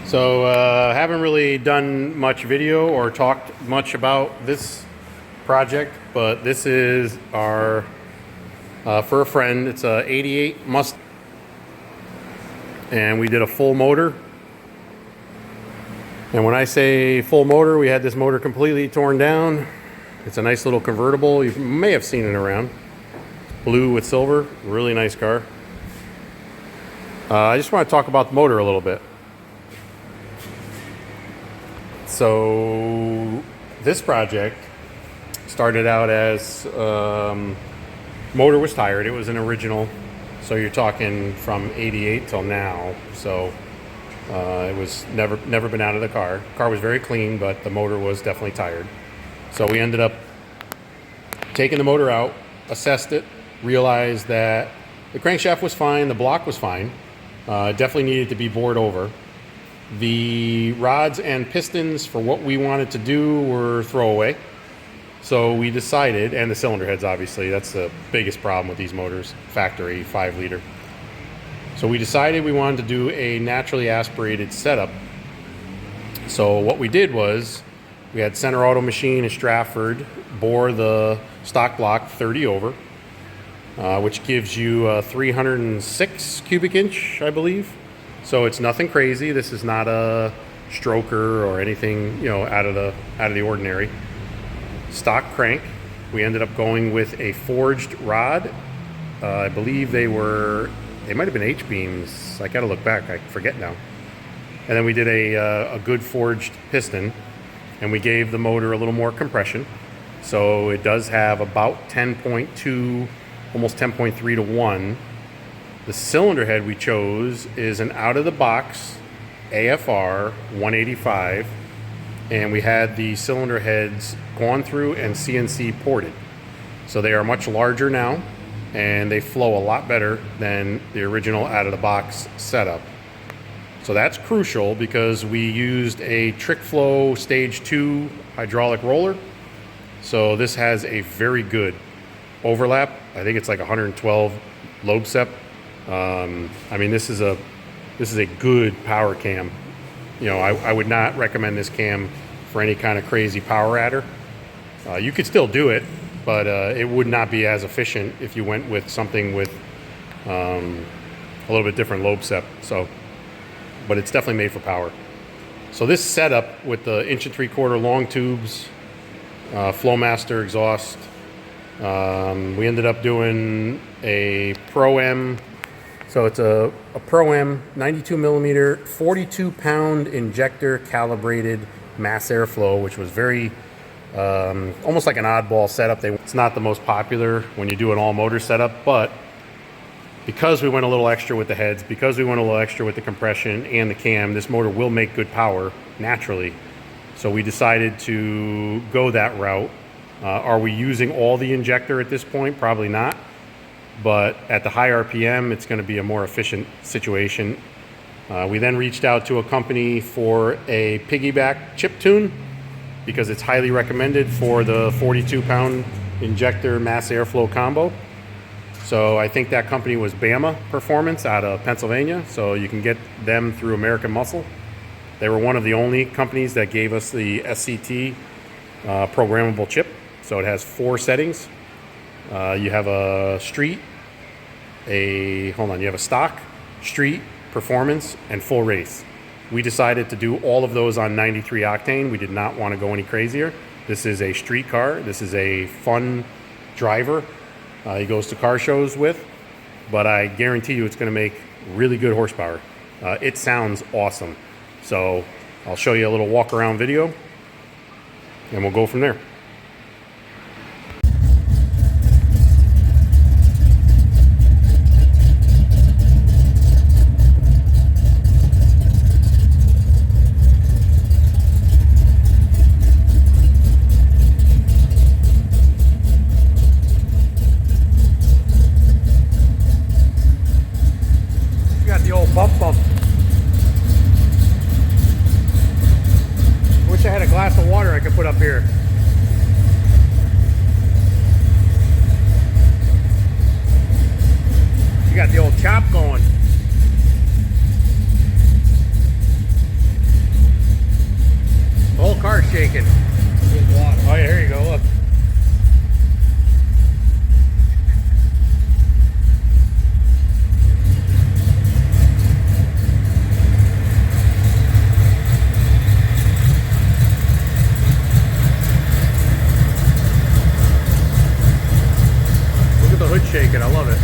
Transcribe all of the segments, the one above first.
So haven't really done much video or talked much about this project, but this is our for a friend. It's a '88 Mustang, and we did a full motor. And when I say full motor, we had this motor completely torn down. It's a nice little convertible. You may have seen it around. Blue with silver, really nice car. I just want to talk about the motor a little bit. So this project started out as motor was tired. It was an original, so you're talking from '88 till now. So it was never been out of the car. Car was very clean, but the motor was definitely tired. So we ended up taking the motor out, assessed it, realized that the crankshaft was fine, the block was fine. Definitely needed to be bored over. The rods and pistons for what we wanted to do were throwaway. So we decided, and the cylinder heads obviously, that's the biggest problem with these motors, factory 5 liter. So we decided we wanted to do a naturally aspirated setup. So what we did was, we had Center Auto Machine in Stratford bore the stock block 30 over, which gives you 306 cubic inch, I believe. So it's nothing crazy. This is not a stroker or anything, you know, out of the ordinary. Stock crank. We ended up going with a forged rod. I believe they might have been H-beams. I gotta look back. I forget now. And then we did a good forged piston, and we gave the motor a little more compression. So it does have about 10.2, almost 10.3 to 1. The cylinder head we chose is an out-of-the-box AFR 185, and we had the cylinder heads gone through and CNC ported. So they are much larger now, and they flow a lot better than the original out-of-the-box setup. So that's crucial because we used a Trick Flow Stage 2 hydraulic roller. So this has a very good overlap. I think it's like 112 lobe sep. I mean, this is a good power cam. You know, I would not recommend this cam for any kind of crazy power adder. You could still do it, but it would not be as efficient if you went with something with a little bit different lobe sep. So, but it's definitely made for power. So this setup with the 1 3/4 long tubes, Flowmaster exhaust, we ended up doing a Pro-M. So it's a Pro-M 92 millimeter, 42 pound injector calibrated mass airflow, which was very, almost like an oddball setup. It's not the most popular when you do an all motor setup, but because we went a little extra with the heads, because we went a little extra with the compression and the cam, this motor will make good power naturally. So we decided to go that route. Are we using all the injector at this point? Probably not. But at the high RPM, it's going to be a more efficient situation. We then reached out to a company for a piggyback chip tune because it's highly recommended for the 42 pound injector mass airflow combo. So I think that company was Bama Performance out of Pennsylvania. So you can get them through American Muscle. They were one of the only companies that gave us the SCT programmable chip. So it has 4 settings. You have a street, you have a stock, street, performance, and full race. We decided to do all of those on 93 octane. We did not want to go any crazier. This is a street car. This is a fun driver. He goes to car shows with, but I guarantee you it's going to make really good horsepower. It sounds awesome. So I'll show you a little walk around video, and we'll go from there. Bump. Wish I had a glass of water I could put up here. You got the old chop going. shaking. With water. Oh, yeah, here you go. Look. Look at the hood shaking. I love it.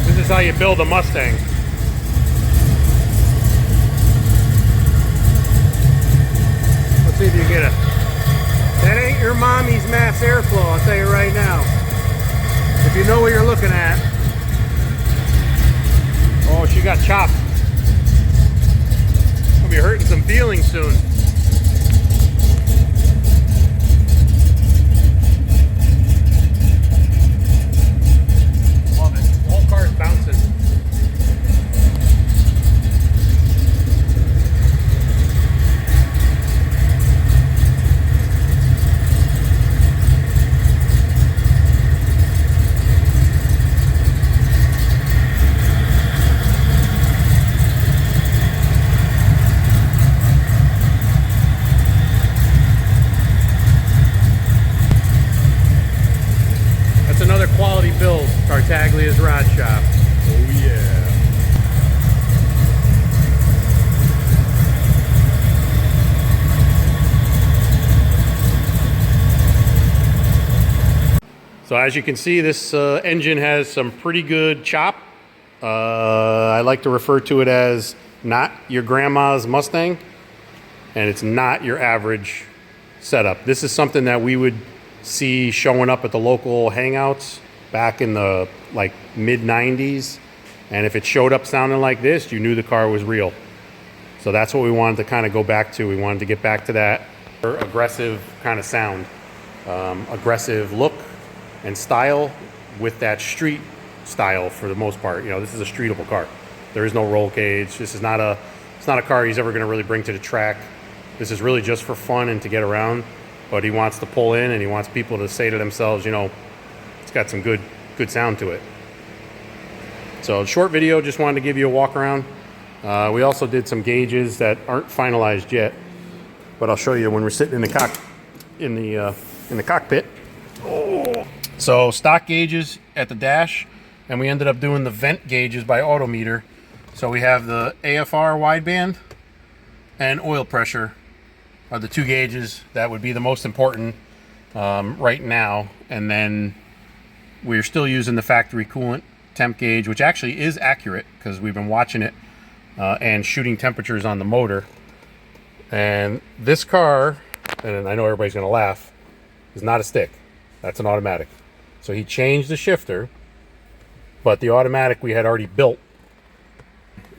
This is how you build a Mustang. Let's see if you get it. That ain't your mommy's mass airflow, I'll tell you right now. If you know what you're looking at. Oh, she got chopped. I'll be hurting some feelings soon. Love it. The whole car is bouncing. Another quality build, Tartaglia's Rod Shop. Oh yeah. So as you can see, this engine has some pretty good chop. I like to refer to it as not your grandma's Mustang, and it's not your average setup. This is something that we would see showing up at the local hangouts back in the like mid 90s, and if it showed up sounding like this, you knew the car was real. So that's what we wanted to kind of go back to. We wanted to get back to that aggressive kind of sound, aggressive look and style with that street style for the most part. You know, this is a streetable car. There is no roll cage. This is not a, it's not a car he's ever going to really bring to the track. This is really just for fun and to get around. But he wants to pull in, and he wants people to say to themselves, you know, it's got some good sound to it. So short video, just wanted to give you a walk around. We also did some gauges that aren't finalized yet, but I'll show you when we're sitting in the cockpit. Oh. So stock gauges at the dash, and we ended up doing the vent gauges by Autometer. So we have the AFR wideband and oil pressure are the two gauges that would be the most important right now. And then we're still using the factory coolant temp gauge, which actually is accurate because we've been watching it and shooting temperatures on the motor. And this car, and I know everybody's gonna laugh, is not a stick. That's an automatic. So he changed the shifter, but the automatic we had already built.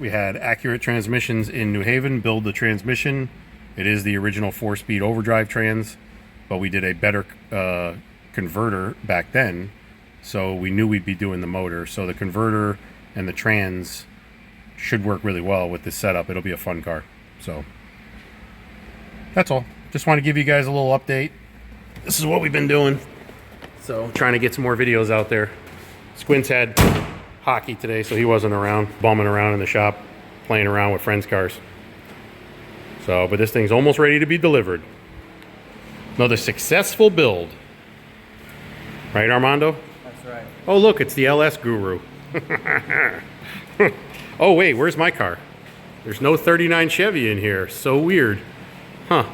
We had Accurate Transmissions in New Haven build the transmission. It is the original 4-speed overdrive trans, but we did a better converter back then, so we knew we'd be doing the motor. So the converter and the trans should work really well with this setup. It'll be a fun car. So that's all. Just want to give you guys a little update. This is what we've been doing. So trying to get some more videos out there. Squints had hockey today, so he wasn't around, bumming around in the shop, playing around with friends' cars. So, but this thing's almost ready to be delivered. Another successful build. Right, Armando? That's right. Oh, look, it's the LS Guru. Oh, wait, where's my car? There's no 39 Chevy in here. So weird. Huh.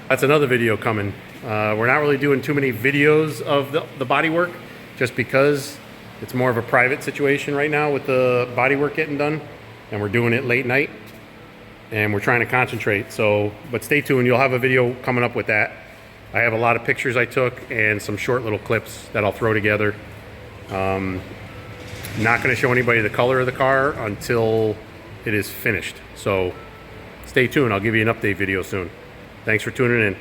That's another video coming. We're not really doing too many videos of the bodywork, just because it's more of a private situation right now with the bodywork getting done, and we're doing it late night. And we're trying to concentrate, so, but stay tuned, you'll have a video coming up with that. I have a lot of pictures I took and some short little clips that I'll throw together. Not gonna show anybody the color of the car until it is finished. So stay tuned, I'll give you an update video soon. Thanks for tuning in.